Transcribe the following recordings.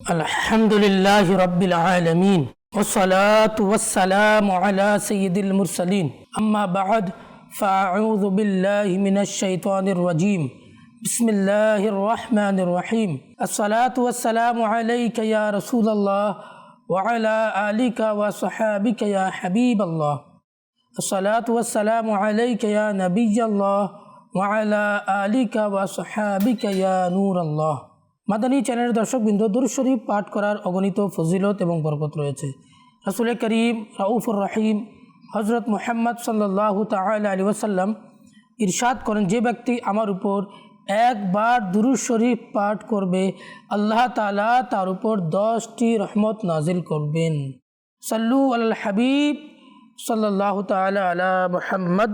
अल्हम्दुलिल्लाहि रब्बिल आलमीन वस्सलातु वस्सलामु अला सय्यिदिल मुरसलीन अम्मा बअद फ़अऊज़ु बिल्लाहि मिनश शैतानिर रजीम बिस्मिल्लाहिर रहमानिर रहीम अस्सलातु वस्सलामु अलैका या रसूलल्लाह व अला आलिका व सहाबिका या हबीबल्लाह अस्सलातु वस्सलामु अलैका या नबिय्यल्लाह व अला आलिका व सहाबिका या नूरल्लाह। মাদানী চ্যানেলের দর্শকবৃন্দ, দুরূদ শরীফ পাঠ করার অগণিত ফজিলত এবং বরকত রয়েছে। রাসূল করিম রাউফুর রহিম হযরত মুহাম্মদ সাল্লাল্লাহু তাআলা আলাইহি ওয়াসাল্লাম ইরশাদ করেন, যে ব্যক্তি আমার উপর একবার দুরূদ শরীফ পাঠ করবে, আল্লাহ তাআলা তার উপর 10টি রহমত নাজিল করবেন। সাল্লু আলাল হাবিব সাল্লাল্লাহু তাআলা আলা মুহাম্মদ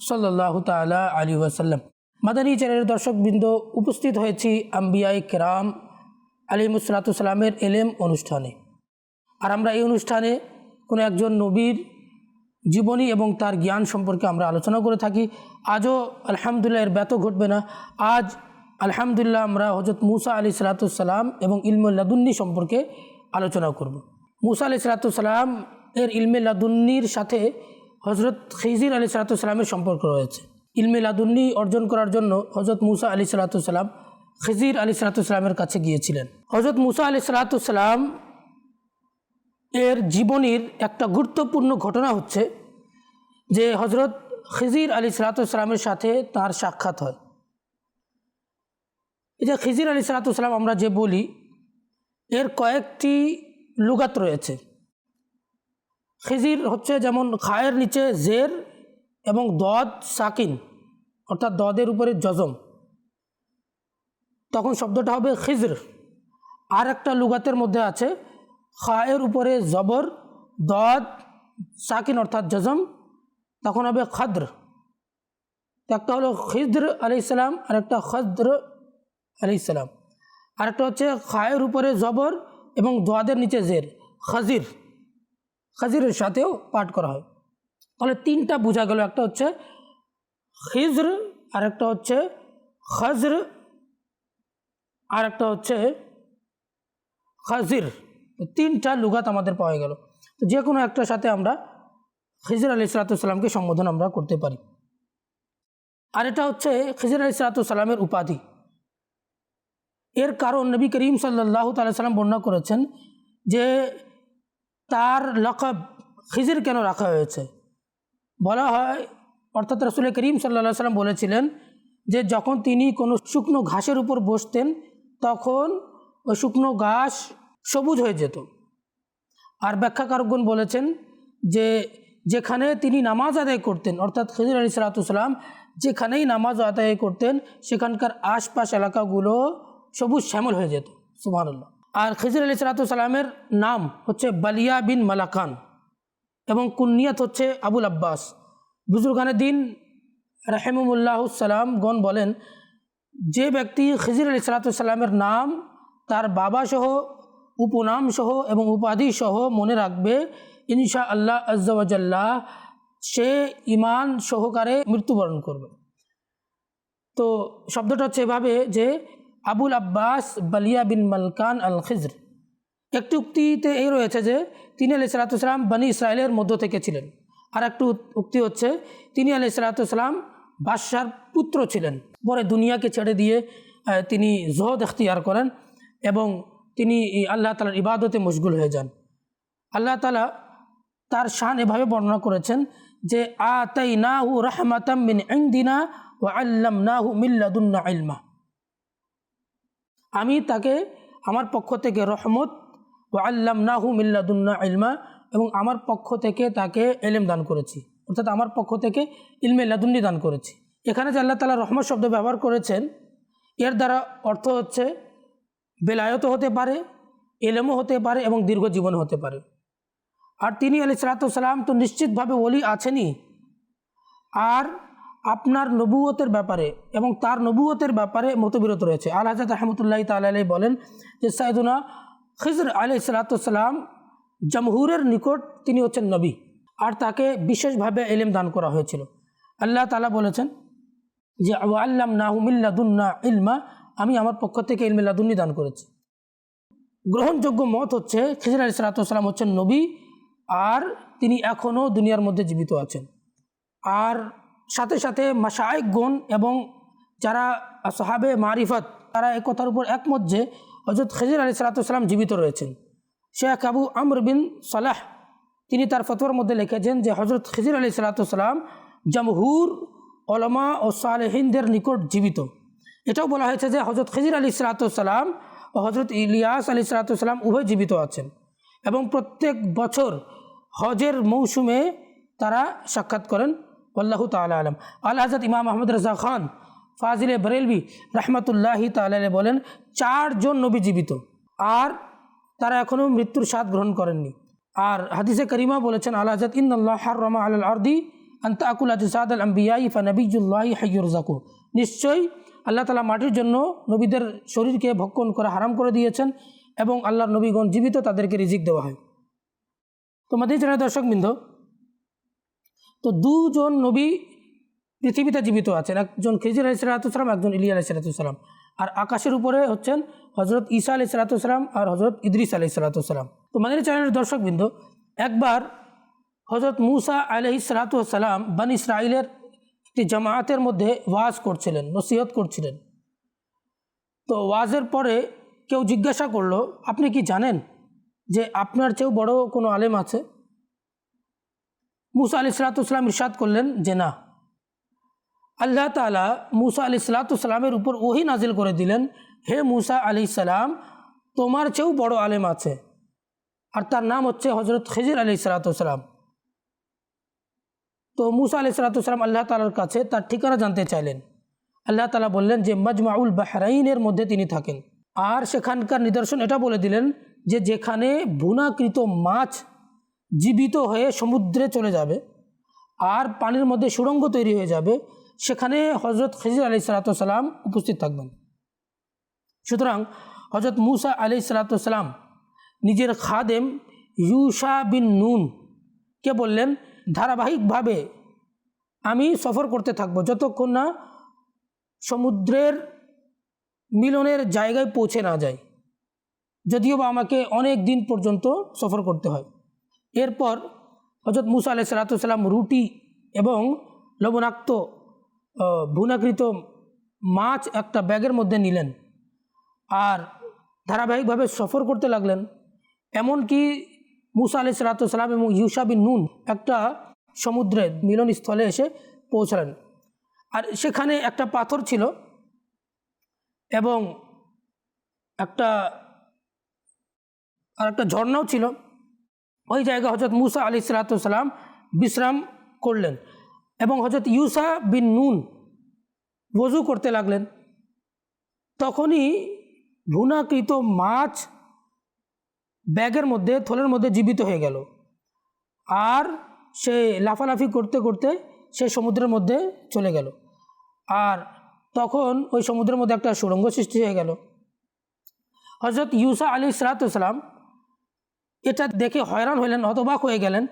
সাল্লাল্লাহু তাআলা আলাইহি ওয়াসাল্লাম। মাদানী চ্যানেলের দর্শকবৃন্দ, উপস্থিত হয়েছি আম্বিয়ায়ে কেরাম আলাইহিমুসসালাতু সালামের এলেম অনুষ্ঠানে। আর আমরা এই অনুষ্ঠানে কোনো একজন নবীর জীবনী এবং তার জ্ঞান সম্পর্কে আমরা আলোচনা করে থাকি। আজও আলহামদুলিল্লাহ এর ব্যত ঘটবে না। আজ আলহামদুলিল্লাহ আমরা হযরত মুসা আলাইহিসসালাতু সালাম এবং ইলমে লাদুন্নি সম্পর্কে আলোচনা করব। মুসা আলাইহিসসালাতু সালাম এর ইলমে লাদুন্নির সাথে হযরত খিজির আলাইহিসসালাতু সালামের সম্পর্ক রয়েছে। ইলমে লাদুন্নি অর্জন করার জন্য হযরত মুসা আলাইহিসসালাতু সালাম খিজির আলাইহিসসালাতু সালামের কাছে গিয়েছিলেন। হযরত মুসা আলাইহিসসালাতু সালাম এর জীবনীর একটা গুরুত্বপূর্ণ ঘটনা হচ্ছে যে হযরত খিজির আলাইহিসসালাতু সালামের সাথে তার সাক্ষাৎ হয়। এই যে খিজির আলাইহিসসালাতু সালাম আমরা যে বলি, এর কয়েকটি লুগাত রয়েছে। খিজির হচ্ছে যেমন খায়ের নিচে জের এবং দদ সাকিন, অর্থাৎ দদের উপরে জজম, তখন শব্দটা হবে খিজর। আর একটা লুগাতের মধ্যে আছে খায়ের উপরে জবর, দদ সাকিন অর্থাৎ জজম, তখন হবে খদ্র। একটা হলো খিজর আলাইহিসসালাম আর একটা খদ্র আলাইহিসসালাম। আরেকটা হচ্ছে খায়ের উপরে জবর এবং দদের নিচে জের, খাজির। খাজিরের সাথেও পাঠ করা হয়। তাহলে তিনটা বোঝা গেল, একটা হচ্ছে খিজর, আরেকটা হচ্ছে খজর, আর একটা হচ্ছে খাজির। তিনটা লুগাত আমাদের পাওয়া গেল। তো যে কোনো একটার সাথে আমরা খিজর আলাইহিসসালাতু সালামকে সম্বোধন আমরা করতে পারি। আর এটা হচ্ছে খিজর আলাইহিসসালাতু সালামের উপাধি। এর কারণ নবী করিম সাল্লাল্লাহু তাআলা সাল্লাম বর্ণনা করেছেন যে তার লকব খিজর কেন রাখা হয়েছে। বলা হয়, অর্থাৎ রাসূল করিম সাল্লাল্লাহু আলাইহি ওয়াসাল্লাম বলেছিলেন যে যখন তিনি কোনো শুকনো ঘাসের উপর বসতেন, তখন ওই শুকনো ঘাস সবুজ হয়ে যেত। আর ব্যাখ্যাকারকগণ বলেছেন যে যেখানে তিনি নামাজ আদায় করতেন, অর্থাৎ খিজর আলাইহিসসালাতু সালাম যেখানেই নামাজ আদায় করতেন, সেখানকার আশপাশ এলাকাগুলো সবুজ শ্যামল হয়ে যেত। সুবহানাল্লাহ। আর খিজর আলাইহিসসালাতু সালামের নাম হচ্ছে বালিয়া বিন মালাকান এবং কুনিয়াত হচ্ছে আবুল আব্বাস। বুজুর্গানে দিন রাহিমাহুমুল্লাহুস সালামগণ বলেন, যে ব্যক্তি খিজর আলাইহিসসালাতু সালামের নাম তার বাবা সহ, উপনাম সহ এবং উপাধি সহ মনে রাখবে, ইনশাআল্লাহ আজ্জা ওয়া জাল্লা সে ঈমান সহকারে মৃত্যুবরণ করবে। তো শব্দটা হচ্ছে এভাবে যে আবুল আব্বাস বালিয়া বিন মালকান আল খিজর। একটি উক্তিতে এই রয়েছে যে তিনি আলাইহিসসালাতু সালাম বনি ইসরায়েলের মধ্য থেকে ছিলেন। আর একটু উক্তি হচ্ছে তিনি আলাইহিসসালাতু সালাম বাদশার পুত্র ছিলেন। পরে দুনিয়াকে ছেড়ে দিয়ে তিনি জুহদ ইখতিয়ার করেন এবং তিনি আল্লাহ তাআলার ইবাদতে মশগুল হয়ে যান। আল্লাহ তাআলা তার শান এভাবে বর্ণনা করেছেন যে আতাইনাহু রাহমাতাম মিন ইনদিনা ওয়া আল্লামনাহু মিন লাদুন্না ইলমা। আমি তাকে আমার পক্ষ থেকে রহমত, ওয়া আল্লামনাহু মিন লাদুন্না ইলমা, এবং আমার পক্ষ থেকে তাকে ইলম দান করেছি, অর্থাৎ আমার পক্ষ থেকে ইলমে লাদুন্নি দান করেছি। এখানে যে আল্লাহ তাআলা রহমত শব্দ ব্যবহার করেছেন, এর দ্বারা অর্থ হচ্ছে বেলায়তও হতে পারে, ইলমও হতে পারে এবং দীর্ঘ জীবন হতে পারে। আর তিনি আলাইহিসসালাতু সালাম তো নিশ্চিতভাবে ওলি আছেনই। আর আপনার নবুয়তের ব্যাপারে এবং তার নবুয়তের ব্যাপারে মতবিরোধ রয়েছে। আল হযরত রাহমাতুল্লাহি তাআলা আলাইহি বলেন যে সাইয়েদুনা খিজর আলাইহিসসালাতু সালাম জমহুরের নিকট তিনি হচ্ছেন নবী, আর তাকে বিশেষভাবে ইলম দান করা হয়েছিল। আল্লাহ তাআলা বলেছেন যে ওয়া আল্লামনাহু মিন লাদুন্না ইলমা, আমি আমার পক্ষ থেকে ইলমে লাদুন্নি দান করেছি। গ্রহণযোগ্য মত হচ্ছে খিজির আলাইহিসসালাম হচ্ছেন নবী, আর তিনি এখনও দুনিয়ার মধ্যে জীবিত আছেন। আর সাথে সাথে মাশায়েখগণ এবং যারা সাহাবে মারিফত তারা এই কথার উপর একমত যে হযরত খিজির আলাইহিসসালাম জীবিত রয়েছেন। শেখ আবু আমর বিন সালাহ তিনি তার ফতোয়ার মধ্যে লিখেছেন যে হযরত খিজির আলাইহিসসালাম জমহুর উলামা ও সালেহিনদের নিকট জীবিত। এটাও বলা হয়েছে যে হযরত খিজির আলাইহিসসালাম ও হযরত ইলিয়াস আলাইহিসসালাম উভয় জীবিত আছেন এবং প্রত্যেক বছর হজের মৌসুমে তারা সাক্ষাৎ করেন। আল্লাহু তাআলা আলম। আল্লাহ হযরত ইমাম আহমদ রাজা খান ফাজিলে বরেলভি রহমতুল্লাহি তাআলা বলেন 4 জন নবী জীবিত, আর তারা এখনও মৃত্যুর স্বাদ গ্রহণ করেননি। আর হাদিসে করিমা বলেছেন আল্লাহ হযরত ইন্নাল্লাহ হাররামা আলাল আরদি আন তাকুল আজসাদ আল আম্বিয়াই ফানাবিয়ুল্লাহি হাইয়ুরযাকু, নিশ্চয়ই আল্লাহ তাআলা মাটির জন্য নবীদের শরীরকে ভক্ষণ করা হারাম করে দিয়েছেন এবং আল্লাহর নবীগণ জীবিত, তাদেরকে রিজিক দেওয়া হয়। তো মাদানী চ্যানেলের দর্শকবৃন্দ, তো 2 জন নবী পৃথিবীতে জীবিত আছেন, একজন খিজির আলাইহিসসালাম, একজন ইলিয়াস আলাইহিসসালাম। আর আকাশের উপরে হচ্ছেন হযরত ঈসা আলাইহিসসালাম আর হযরত ইদ্রিস আলাইহিসসালাম। তো মাদানী চ্যানেলের দর্শকবৃন্দ, একবার হযরত মূসা আলাইহিসসালাম বনী ইসরাইলের একটি জামায়াতের মধ্যে ওয়াজ করছিলেন, নসিহত করছিলেন। তো ওয়াজের পরে কেউ জিজ্ঞাসা করলো, আপনি কি জানেন যে আপনার চেয়েও বড় কোনো আলেম আছে? মূসা আলাইহিসসালাম ইরশাদ করলেন যে না। আল্লাহ তাআলা মূসা আলাইহিসসালামের উপর ওহী নাজিল করে দিলেন, হে মূসা আলাইহিসসালাম, তোমার চেয়েও বড় আলেম আছে, আর তার নাম হচ্ছে হযরত খিজির আলাইহিসসালাম। তো মূসা আলাইহিসসালাম আল্লাহ তাআলার কাছে তার ঠিকানা জানতে চাইলেন। আল্লাহ তাআলা বললেন যে মাজমাউল বাহরাইনের মধ্যে তিনি থাকেন। আর সেখানকার নিদর্শন এটা বলে দিলেন যে যেখানে ভুনাকৃত মাছ জীবিত হয়ে সমুদ্রে চলে যাবে আর পানির মধ্যে সুড়ঙ্গ তৈরি হয়ে যাবে, সেখানে হযরত খিজির আলাইহিসসালাম উপস্থিত থাকবেন। সুতরাং হযরত মূসা আলাইহিসসালাম নিজের খাদেম ইউশা বিন নুনকে বললেন, ধারাবাহিকভাবে আমি সফর করতে থাকব যতক্ষণ না সমুদ্রের মিলনের জায়গায় পৌঁছে না যায়, যদিও বা আমাকে অনেক দিন পর্যন্ত সফর করতে হয়। এরপর হযরত মূসা আলাইহিসসালাম রুটি এবং লবণাক্ত ভুনাকৃত মাছ একটা ব্যাগের মধ্যে নিলেন আর ধারাবাহিকভাবে সফর করতে লাগলেন। এমনকি মূসা আলাইহিসসালাম এবং ইউশা বিন নুন একটা সমুদ্রের মিলনস্থলে এসে পৌঁছালেন। আর সেখানে একটা পাথর ছিল এবং একটা ঝর্ণাও ছিল। ওই জায়গায় হযরত মূসা আলাইহিসসালাম বিশ্রাম করলেন এবং হযরত ইউশা বিন নুন ওযু করতে লাগলেন। তখনই ভুনাকৃত মাছ ব্যাগের মধ্যে, থলের মধ্যে জীবিত হয়ে গেল, আর সে লাফালাফি করতে করতে সে সমুদ্রের মধ্যে চলে গেল। আর তখন ওই সমুদ্রের মধ্যে একটা সুড়ঙ্গ সৃষ্টি হয়ে গেল। হযরত ইউসা আলাইহিসসালাম এটা দেখে হয়রান হলেন, হতবাক হয়ে গেলেন।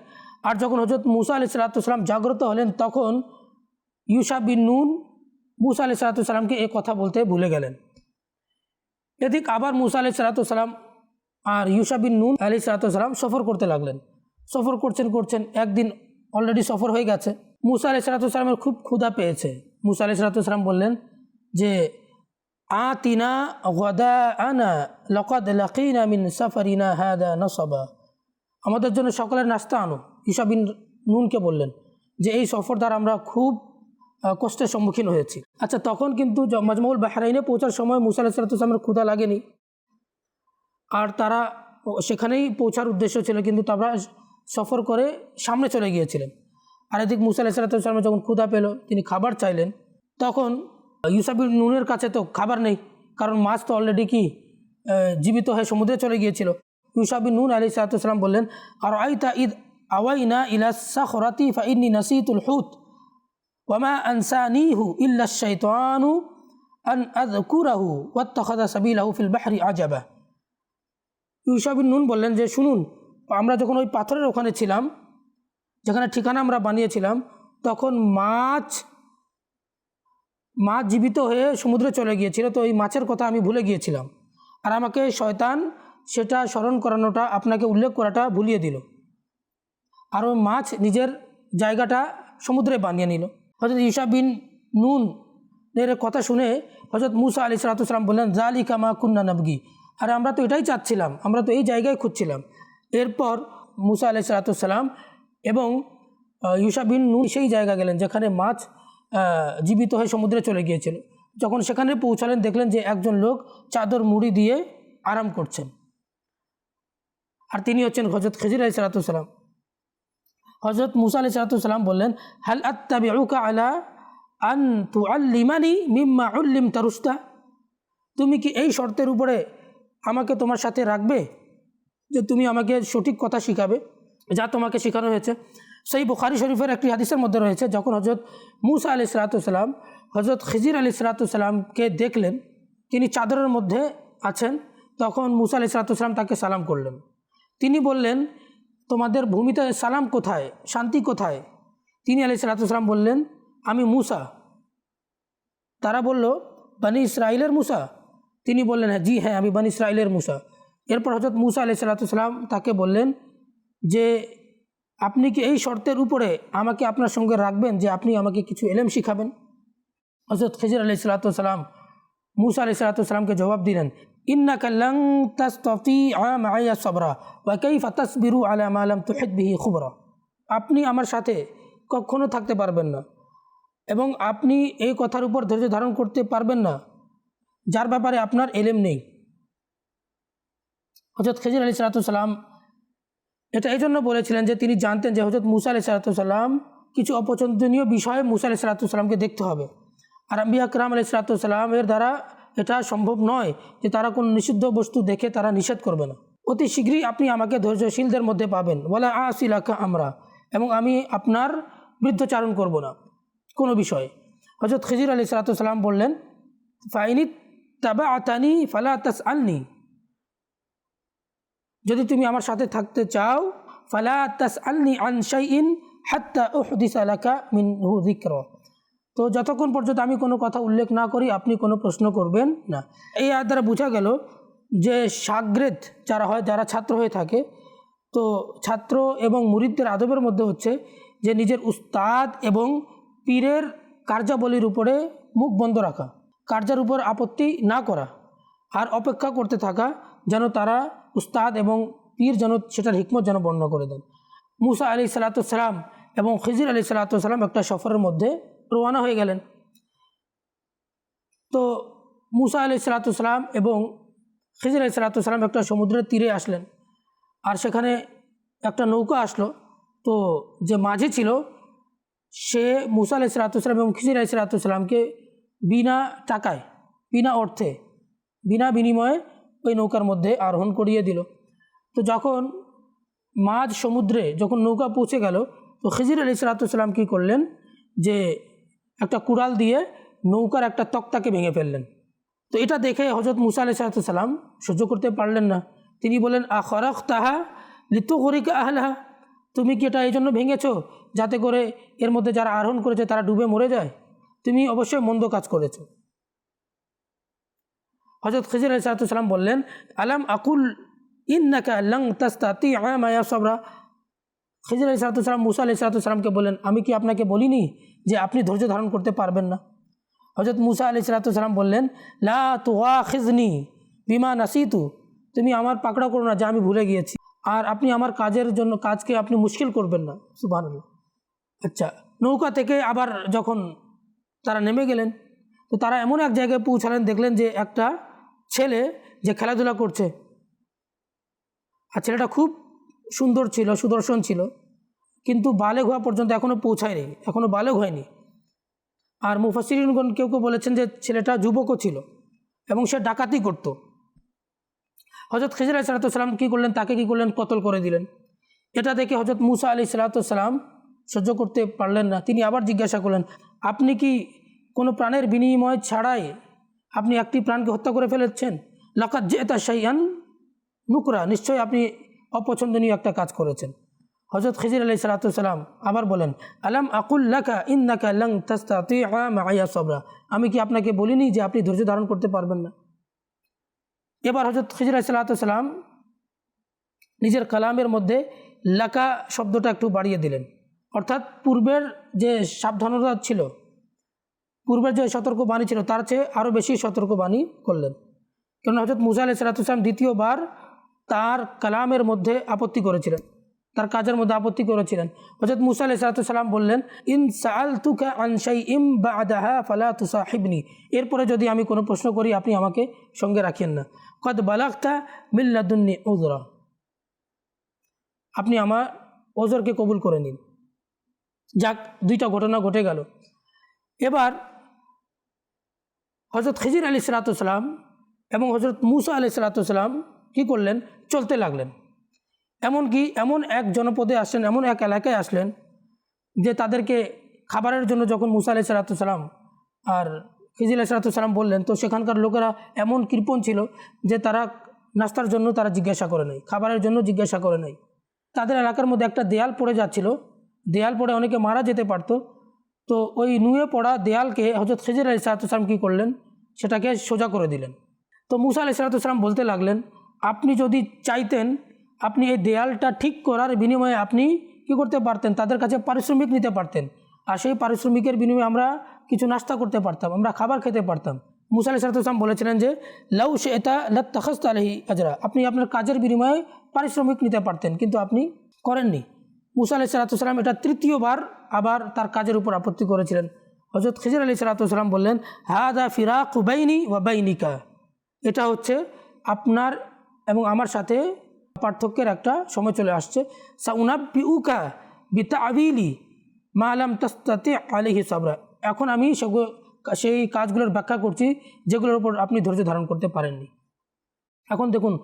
আর যখন হযরত মূসা আলাইহিসসালাম জাগ্রত হলেন, তখন ইউশা বিন নুন মূসা আলাইহিসসালামকে এই কথা বলতে ভুলে গেলেন। এদিক আবার মূসা আলাইহিসসালাম আর ইউশা বিন নুন আলাইহিসসালাম সফর করতে লাগলেন। সফর করছেন, একদিন অলরেডি সফর হয়ে গেছে। মূসা আলাইহিসসালামের খুব ক্ষুধা পেয়েছে। মূসা আলাইহিসসালাম বললেন যে আতিনা গাদাআনা লাকাদ লাকিনা মিন সাফারিনা হাদা নাসাবা, আমাদের জন্য সকালের নাস্তা আনো। ইউশা বিন নুনকে বললেন যে এই সফর দ্বারা আমরা খুব কষ্টের সম্মুখীন হয়েছি। আচ্ছা, তখন কিন্তু মাজমাউল বাহরাইনে পৌঁছার সময় মূসা আলাইহিসসালামের ক্ষুধা লাগেনি, আর তারা সেখানেই পৌঁছার উদ্দেশ্য ছিল, কিন্তু তারা সফর করে সামনে চলে গিয়েছিলেন। আর এদিক মূসা আলাইহিসসালামের যখন ক্ষুধা পেল, তিনি খাবার চাইলেন। তখন ইউশা বিন নুনের কাছে তো খাবার নেই, কারণ মাছ তো অলরেডি জীবিত হয়ে সমুদ্রে চলে গিয়েছিল। ইউশা বিন নুন আলাইহিসসালাম বললেন, আর আইতা ইদ আওয়াইনা ইলা সাখরাতি ফাইন্নী নাসিতুল হুত ওয়ামা আনসানিহু ইল্লা শাইতানু আন আযকুরাহু ওয়াত্তাখাযা সাবিলাহু ফিল বাহরি আজাবা। ইউশা বিন নুন বললেন যে শুনুন, আমরা যখন ওই পাথরের ওখানে ছিলাম, যেখানে ঠিকানা আমরা বানিয়েছিলাম, তখন মাছ জীবিত হয়ে সমুদ্রে চলে গিয়েছিল, তো এই মাছের কথা আমি ভুলে গিয়েছিলাম। আর আমাকে শয়তান সেটা স্মরণ করানোটা, আপনাকে উল্লেখ করাটা ভুলিয়ে দিল। আর ওই মাছ নিজের জায়গাটা সমুদ্রে বানিয়ে নিল। হযরত ইউশা বিন নুনের কথা শুনে হযরত মূসা আলাইহিস সালাম বললেন, যালিকা মা কুন্না নাবগি, আর আমরা তো এটাই চাচ্ছিলাম, আমরা তো এই জায়গায় খুঁজছিলাম। এরপর মূসা আলাইহিস সালাম এবং ইউশা বিন নুন সেই জায়গা গেলেন যেখানে মাছ জীবিত হয়ে সমুদ্রে চলে গিয়েছিল। যখন সেখানে পৌঁছালেন দেখলেন যে একজন লোক চাদর মুড়ি দিয়ে আরাম করছেন, আর তিনি হচ্ছেন হযরত খিজির আলাইহিস সালাম। হযরত মূসা আলাইহিস সালাম বললেন, হাল আত্তাবিউকা আলা আন তুআল্লিমানি মিম্মা উল্লিমতা রুশদা, তুমি কি এই শর্তের উপরে আমাকে তোমার সাথে রাখবে যে তুমি আমাকে সঠিক কথা শিখাবে যা তোমাকে শেখানো হয়েছে। সেই বুখারী শরীফের একটি হাদিসের মধ্যে রয়েছে, যখন হযরত মূসা আলাইহিস সালাম হযরত খিজির আলাইহিস সালামকে দেখলেন, তিনি চাদরের মধ্যে আছেন, তখন মূসা আলাইহিস সালাম তাকে সালাম করলেন। তিনি বললেন, তোমাদের ভূমিতে সালাম কোথায়, শান্তি কোথায়? তিনি আলাইহিস সালাম বললেন, আমি মূসা। তারা বলল, বনি ইসরাইলের মূসা? তিনি বললেন, হ্যাঁ, জি হ্যাঁ, আমি বনি ইসরাইলের মূসা। এরপর হযরত মূসা আলাইহিস সালাম তাকে বললেন যে আপনি কি এই শর্তের উপরে আমাকে আপনার সঙ্গে রাখবেন যে আপনি আমাকে কিছু ইলম শিখাবেন? হযরত খিজির আলাইহিস সালাম মূসা আলাইহিস সালামকে জবাব দিলেন, ইন্নাকা লান তাসতাতিআ মাইয়া সাবরা ওয়া কাইফা তাসবিরু আলা মা লাম তুহিত বিহি খুবরা, আপনি আমার সাথে কখনো থাকতে পারবেন না এবং আপনি এই কথার উপর ধৈর্য ধারণ করতে পারবেন না যার ব্যাপারে আপনার ইলম নেই। হযরত খিজির আলাইহিস সালাম এটা এই জন্য বলেছিলেন যে তিনি জানতেন যে হযরত মূসা আলাইহিস সালাম কিছু অপছন্দনীয় বিষয়ে মূসা আলাইহিস সালামকে দেখতে হবে, আর আম্বিয়া কিরাম আলাইহিস সালামের দ্বারা এটা সম্ভব নয় যে তারা কোনো নিষিদ্ধ বস্তু দেখে তারা নিষেধ করবে না। অতি শীঘ্রই আপনি আমাকে ধৈর্যশীলদের মধ্যে পাবেন, ওয়ালা আসিলাকা আমরা, এবং আমি আপনার বৃদ্ধচারণ করব না কোনো বিষয়ে। হযরত খিজির আলাইহিস সালাম বললেন, ফাইনিত তাবাআতানি ফালা তাসআলনি, যদি তুমি আমার সাথে থাকতে চাও, ফালা তাসআলনি আন শাইইন হাত্তা উহদিসা লাকা মিনহু যিকরা, তো যতক্ষণ পর্যন্ত আমি কোনো কথা উল্লেখ না করি আপনি কোনো প্রশ্ন করবেন না। এই আয়াত দ্বারা বোঝা গেল যে শাগরেদ যারা হয়, যারা ছাত্র হয়ে থাকে, তো ছাত্র এবং মুরিদদের আদবের মধ্যে হচ্ছে যে নিজের উস্তাদ এবং পীরের কার্যাবলীর উপরে মুখ বন্ধ রাখা, কার্যের উপর আপত্তি না করা, আর অপেক্ষা করতে থাকা যেন তারা উস্তাদ এবং পীর যেন সেটার হিকমত যেন বর্ণনা করে দেন। মূসা আলাইহিস সালাম এবং খিজির আলাইহিস সালাম একটা সফরের মধ্যে রওনা হয়ে গেলেন। তো মূসা আলাইহিস সালাম এবং খিজির আলাইহিস সালাম একটা সমুদ্রের তীরে আসলেন, আর সেখানে একটা নৌকা আসলো। তো যে মাঝি ছিল সে মূসা আলাইহিস সালাম এবং খিজির আলাইহিস সালামকে বিনা টাকায়, বিনা অর্থে, বিনা বিনিময়ে ওই নৌকার মধ্যে আরোহণ করিয়ে দিল। তো যখন মাঝ সমুদ্রে যখন নৌকা পৌঁছে গেল, তো খিজির আলাইহিস সালাম কী করলেন যে একটা কুড়াল দিয়ে নৌকার একটা তক্তাকে ভেঙে ফেললেন। তো এটা দেখে হযরত মূসা আলাইহিস সালাম সহ্য করতে পারলেন না। তিনি বলেন, আখরাখতাহা লিতুগরিকা আহলাহা, তুমি কি এটা এই জন্য ভেঙেছো যাতে করে এর মধ্যে যারা আরোহণ করেছে তারা ডুবে মরে যায়? তুমি অবশ্যই মন্দ কাজ করেছো। হযরত খিজির আলাইহিস সালাম বললেন, আলাম আকুল ইন্নাকা লান তাসতাতিআ মাইয়া সাবরা, খিজির আলাইহিস সালাম মূসা আলাইহিস সালামকে বললেন, আমি কি আপনাকে বলিনি যে আপনি ধৈর্য ধারণ করতে পারবেন না? হযরত মূসা আলাইহিস সালাম বললেন, লা তুআখিজনি বিমা নাসিতু, তুমি আমার পাকড়া করো না যা আমি ভুলে গিয়েছি, আর আপনি আমার কাজের জন্য কাজকে আপনি মুশকিল করবেন না। সুবহানাল্লাহ। আচ্ছা, নৌকা থেকে আবার যখন তারা নেমে গেলেন, তো তারা এমন এক জায়গায় পৌঁছালেন, দেখলেন যে একটা ছেলে যে খেলাধুলা করছে, আর ছেলেটা খুব সুন্দর ছিল, সুদর্শন ছিল, কিন্তু বালেগ হওয়া পর্যন্ত এখনও পৌঁছায়নি, এখনও বালেগ হয়নি। আর মুফাসসিরিনগণ কেউ কেউ বলেছেন যে ছেলেটা যুবকও ছিল এবং সে ডাকাতি করত। হযরত খিজির আলাইহিস সালাম কী করলেন, তাকে কী করলেন, কতল করে দিলেন। এটা দেখে হযরত মূসা আলাইহিস সালাম সহ্য করতে পারলেন না। তিনি আবার জিজ্ঞাসা করলেন, আপনি কি কোনো প্রাণের বিনিময় ছাড়াই আপনি একটি প্রাণকে হত্যা করে ফেলেছেন? লাকাদ জি'তা শাইআন নুকরা, নিশ্চয়ই আপনি অপছন্দনীয় একটা কাজ করেছেন। হযরত খিজির আলাইহিস সালাম আবার বলেন, আলাম আকুল লাকা ইন্নাকা লান তাসতাতিআ মাইয়া সাবরা, আমি কি আপনাকে বলিনি যে আপনি ধৈর্য ধারণ করতে পারবেন না? এবার হযরত খিজির আলাইহিস সালাম নিজের কালামের মধ্যে লাকা শব্দটা একটু বাড়িয়ে দিলেন, অর্থাৎ পূর্বের যে সাবধানতা ছিল, পূর্বের যে সতর্কবাণী ছিল তার চেয়ে আরও বেশি সতর্কবাণী করলেন। কেননা হযরত মুসা আলাইহিস সালাম দ্বিতীয়বার তার কালামের মধ্যে আপত্তি করেছিলেন, তার কাজের মধ্যে আপত্তি করেছিলেন। হযরত মুসা আলাইহিস সালাম বললেন, ইন সাআলতুকা আন শাইইন বা'দাহা ফালা তুসাহিবনি, এরপরে যদি আমি কোনো প্রশ্ন করি আপনি আমাকে সঙ্গে রাখেন না। কদ বালাগতা মিন লাদুন্নি উযরা, আপনি আমার ওজরকে কবুল করে নিন। যাক, দুইটা ঘটনা ঘটে গেল। এবার হযরত খিজির আলাইহিস সালাম এবং হযরত মুসা আলাইহিস সালাম কী করলেন, চলতে লাগলেন। এমনকি এমন এক জনপদে আসলেন, এমন এক এলাকায় আসলেন যে তাদেরকে খাবারের জন্য যখন মুসা আলাইহিস সালাম আর খিজির আলাইহিস সালাম বললেন, তো সেখানকার লোকেরা এমন কৃপণ ছিল যে তারা নাস্তার জন্য তারা জিজ্ঞাসা করে নাই, খাবারের জন্য জিজ্ঞাসা করে নাই। তাদের এলাকার মধ্যে একটা দেয়াল পড়ে যাচ্ছিল, দেয়াল পড়ে অনেকে মারা যেতে পারতো। তো ওই নুয়ে পড়া দেয়ালকে হযরত খিজির আলাইহিস সালাম কী করলেন, সেটাকে সোজা করে দিলেন। তো মুসা আলাইহিস সালাম বলতে লাগলেন, আপনি যদি চাইতেন আপনি এই দেয়ালটা ঠিক করার বিনিময়ে আপনি কী করতে পারতেন, তাদের কাছে পারিশ্রমিক নিতে পারতেন, আর সেই পারিশ্রমিকের বিনিময়ে আমরা কিছু নাস্তা করতে পারতাম, আমরা খাবার খেতে পারতাম। মুসা আলাইহিস সালাম বলেছিলেন যে লাউ শি'তা লাত্তাখাযতা আলাইহি আজরা, আপনি আপনার কাজের বিনিময়ে পারিশ্রমিক নিতে পারতেন, কিন্তু আপনি করেননি। মুসা আলাইহিস সালাম এটা তৃতীয়বার আবার তার কাজের উপর আপত্তি করেছিলেন। হযরত খিজির আলাইহিস সালাম বললেন, হাযা ফিরাকু বাইনি ওয়া বাইনিকা, এটা হচ্ছে আপনার এবং আমার সাথে পার্থক্যের একটা সময় চলে আসছে। সাউনাব্বিউকা বিতা'ওয়িলি মা লাম তাসতাতি আলাইহি সাবরা, এখন আমি সেই কাজগুলোর ব্যাখ্যা করছি যেগুলোর উপর আপনি ধৈর্য ধারণ করতে পারেননি। এখন দেখুন,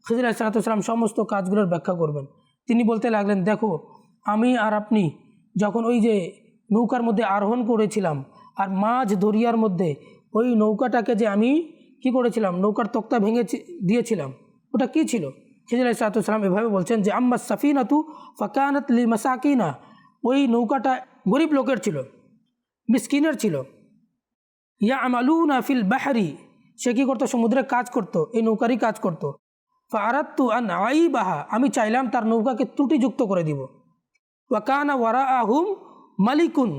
খিজির আলাইহিস সালাম সমস্ত কাজগুলোর ব্যাখ্যা করবেন। তিনি বলতে লাগলেন, দেখো আমি আর আপনি যখন ওই যে নৌকার মধ্যে আরোহণ করেছিলাম আর মাঝ দরিয়ার মধ্যে ওই নৌকাটাকে যে আমি কি করেছিলাম, নৌকার তক্তা ভেঙে দিয়েছিলাম, ওটা কি ছিল? খিজির আলাইহিস সালাম এভাবে বলছেন যে আম্মা সাফিনাতু ফাকানাত লিমাসাকিনা, ওই নৌকাটা গরিব লোকের ছিল, মিসকিনের ছিল। ইয়ামালুনা ফিল বাহরি, সে কী করতো, সমুদ্রে কাজ করতো, এই নৌকারই কাজ করতো। ফাআরাদতু আন আইবাহা, আমি চাইলাম তার নৌকাকে ত্রুটিযুক্ত করে দিব। ওয়াকানা ওয়ারাআহুম মালিকুন,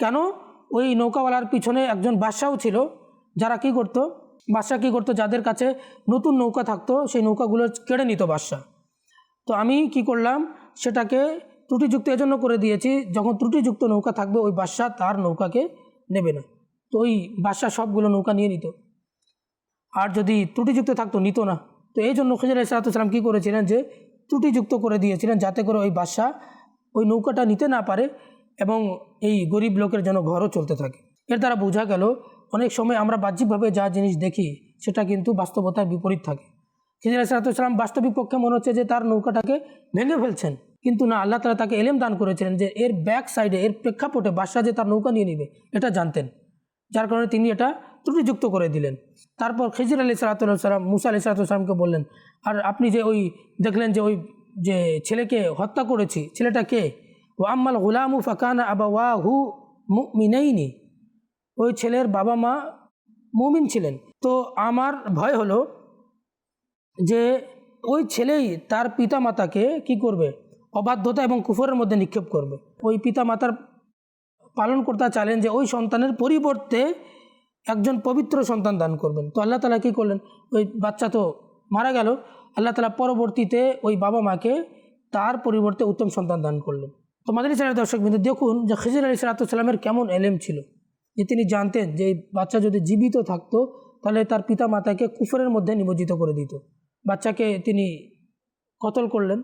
কেন, ওই নৌকাওয়ালার পিছনে একজন বাদশাও ছিল, যারা কি করতো, বাদশা কী করতো, যাদের কাছে নতুন নৌকা থাকতো সেই নৌকাগুলো কেড়ে নিত বাদশা। তো আমি কি করলাম, সেটাকে ত্রুটিযুক্ত এজন্য করে দিয়েছি, যখন ত্রুটিযুক্ত নৌকা থাকবে ওই বাদশা তার নৌকাকে নেবে না, তো ওই বাদশা সবগুলো নৌকা নিয়ে নিত, আর যদি ত্রুটিযুক্ত থাকতো নিত না। তো এই জন্য খিজির আলাইহিস সালাম কী করেছিলেন, যে ত্রুটিযুক্ত করে দিয়েছিলেন, যাতে করে ওই বাদশা ওই নৌকাটা নিতে না পারে এবং এই গরিব লোকের যেন ঘরও চলতে থাকে। এর দ্বারা বোঝা গেল অনেক সময় আমরা বাহ্যিকভাবে যা জিনিস দেখি সেটা কিন্তু বাস্তবতার বিপরীত থাকে। খিজির আলাইহিস সালাম বাস্তবিক পক্ষে মনে হচ্ছে যে তার নৌকাটাকে ভেঙে ফেলছেন, কিন্তু না, আল্লাহ তাআলা তাকে এলেম দান করেছিলেন যে এর ব্যাক সাইডে, এর প্রেক্ষাপটে বাদশা যে তার নৌকা নিয়ে নেবে এটা জানতেন, যার কারণে তিনি এটা ত্রুটিযুক্ত করে দিলেন। তারপর খিজির আলাইহিস সালাম মুসা আলাইহিস সালামকে বললেন, আর আপনি যে ওই দেখলেন যে ওই যে ছেলেকে হত্যা করেছি, ছেলেটা কে? ও আম্মাল গুলামু ফাকানা আবাওয়াহু মুমিনাইনি, ওই ছেলের বাবা মা মুমিন ছিলেন। তো আমার ভয় হলো যে ওই ছেলেই তার পিতা মাতাকে কি করবে, অবাধ্যতা এবং কুফরের মধ্যে নিক্ষেপ করবে। ওই পিতা মাতার পালন করতে চাইলেন যে ওই সন্তানের পরিবর্তে একজন পবিত্র সন্তান দান করবেন। তো আল্লাহ তাআলা কী করলেন, ওই বাচ্চা তো মারা গেল, আল্লাহ তাআলা পরবর্তীতে ওই বাবা মাকে তার পরিবর্তে উত্তম সন্তান দান করলেন। তো মাদানী চ্যানেলের দর্শক বিন্দু, দেখুন যে খিজির আলাইহিস সালামের কেমন এলেম ছিল, যে তিনি জানতেন যে এই বাচ্চা যদি জীবিত থাকতো তাহলে তার পিতা মাতাকে কুফরের মধ্যে নিমজ্জিত করে দিত। বাচ্চাকে তিনি কতল করলেন,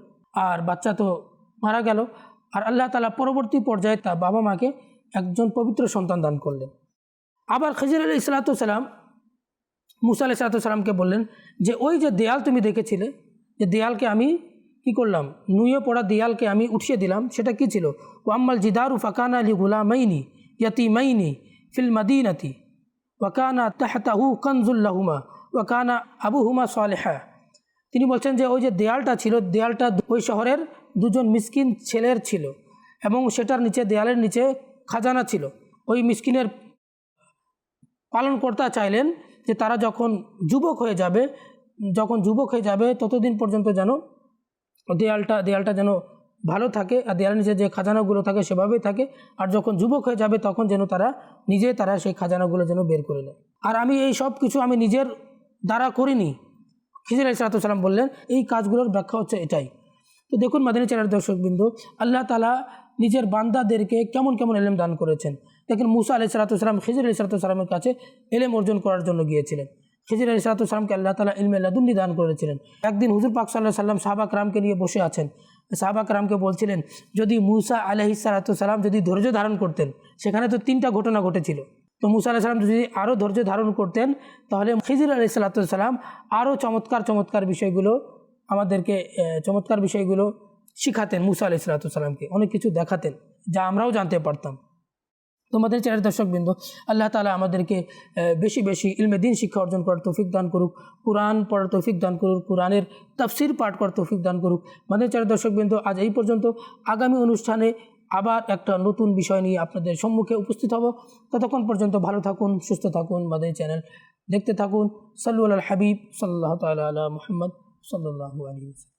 আর বাচ্চা তো মারা গেল, আর আল্লাহ তাআলা পরবর্তী পর্যায়ে তার বাবা মাকে একজন পবিত্র সন্তান দান করলেন। আবার খিজির আলাইহিস সালাম মুসা আলাইহিস সালামকে বললেন যে ওই যে দেয়াল তুমি দেখেছিলে, যে দেয়ালকে আমি কি করলাম, নুয়ে পড়া দেয়ালকে আমি উঠিয়ে দিলাম, সেটা কি ছিল? ওয়াম্মাল জিদারু ফাকানা লি গুলামাইনি ইয়াতীমাইনি ফিল মাদিনাতি ওয়াকানা তাহতাহু কানজুল লাহুমা ওয়াকানা আবুহুমা সালেহা। তিনি বলছেন যে ওই যে দেয়ালটা ছিল, দেয়ালটা ওই শহরের দুজন মিসকিন ছেলের ছিল এবং সেটার নিচে, দেয়ালের নিচে খাজানা ছিল। ওই মিসকিনের পালনকর্তা চাইলেন যে তারা যখন যুবক হয়ে যাবে ততদিন পর্যন্ত যেন দেয়ালটা যেন ভালো থাকে, আর দেয়ালের নিচে যে খাজানাগুলো থাকে সেভাবেই থাকে, আর যখন যুবক হয়ে যাবে তখন যেন তারা সেই খাজানাগুলো যেন বের করে নেয়। আর আমি এই সব কিছু আমি নিজের দ্বারা করিনি। খিজির আলাইহিস সালাম বললেন এই কাজগুলোর ব্যাখ্যা হচ্ছে এটাই। তো দেখুন মাদানী চ্যানেল দর্শকবৃন্দ, আল্লাহ তাআলা নিজের বান্দাদেরকে কেমন কেমন ইলম দান করেছেন। দেখেন মুসা আলাইহিস সালাম খিজির আলাইহিস সালামের কাছে ইলম অর্জন করার জন্য গিয়েছিলেন। খিজির আলাইহিস সালামকে আল্লাহ তাআলা ইলমে লাদুন্নি দান করেছিলেন। একদিন হুজুর পাক সাল্লাল্লাহু আলাইহি ওয়াসাল্লাম সাহাবা কেরামকে নিয়ে বসে আছেন। সাহাবা কেরামকে বলছিলেন যদি মুসা আলাইহিস সালাম যদি ধৈর্য ধারণ করতেন, সেখানে তো 3টা ঘটনা ঘটেছিল, তো মুসা আলাইহিস সালাম যদি আরও ধৈর্য ধারণ করতেন তাহলে খিজির আলাইহিস সালাম আরও চমৎকার বিষয়গুলো আমাদেরকে শিখাতেন। মুসা আলাইহিস সালামকে অনেক কিছু দেখাতেন যা আমরাও জানতে পারতাম। তোমাদের চ্যানেল দর্শকবৃন্দ, আল্লাহ তাআলা আমাদেরকে বেশি বেশি ইলমে দ্বীন শিক্ষা অর্জন করার তৌফিক দান করুক, কোরআন পড়ার তৌফিক দান করুক, কোরআনের তাফসীর পাঠ করার তৌফিক দান করুক। আমাদের চ্যানেল দর্শকবৃন্দ, আজ এই পর্যন্ত। আগামী অনুষ্ঠানে আবার একটা নতুন বিষয় নিয়ে আপনাদের সম্মুখে উপস্থিত হব। ততক্ষণ পর্যন্ত ভালো থাকুন, সুস্থ থাকুন, আমাদের চ্যানেল দেখতে থাকুন। সাল্লু আলাল হাবিব সাল্লাল্লাহু তাআলা আলা মুহাম্মদ সাল্লাল্লাহু আলাইহি ওয়াসাল্লাম।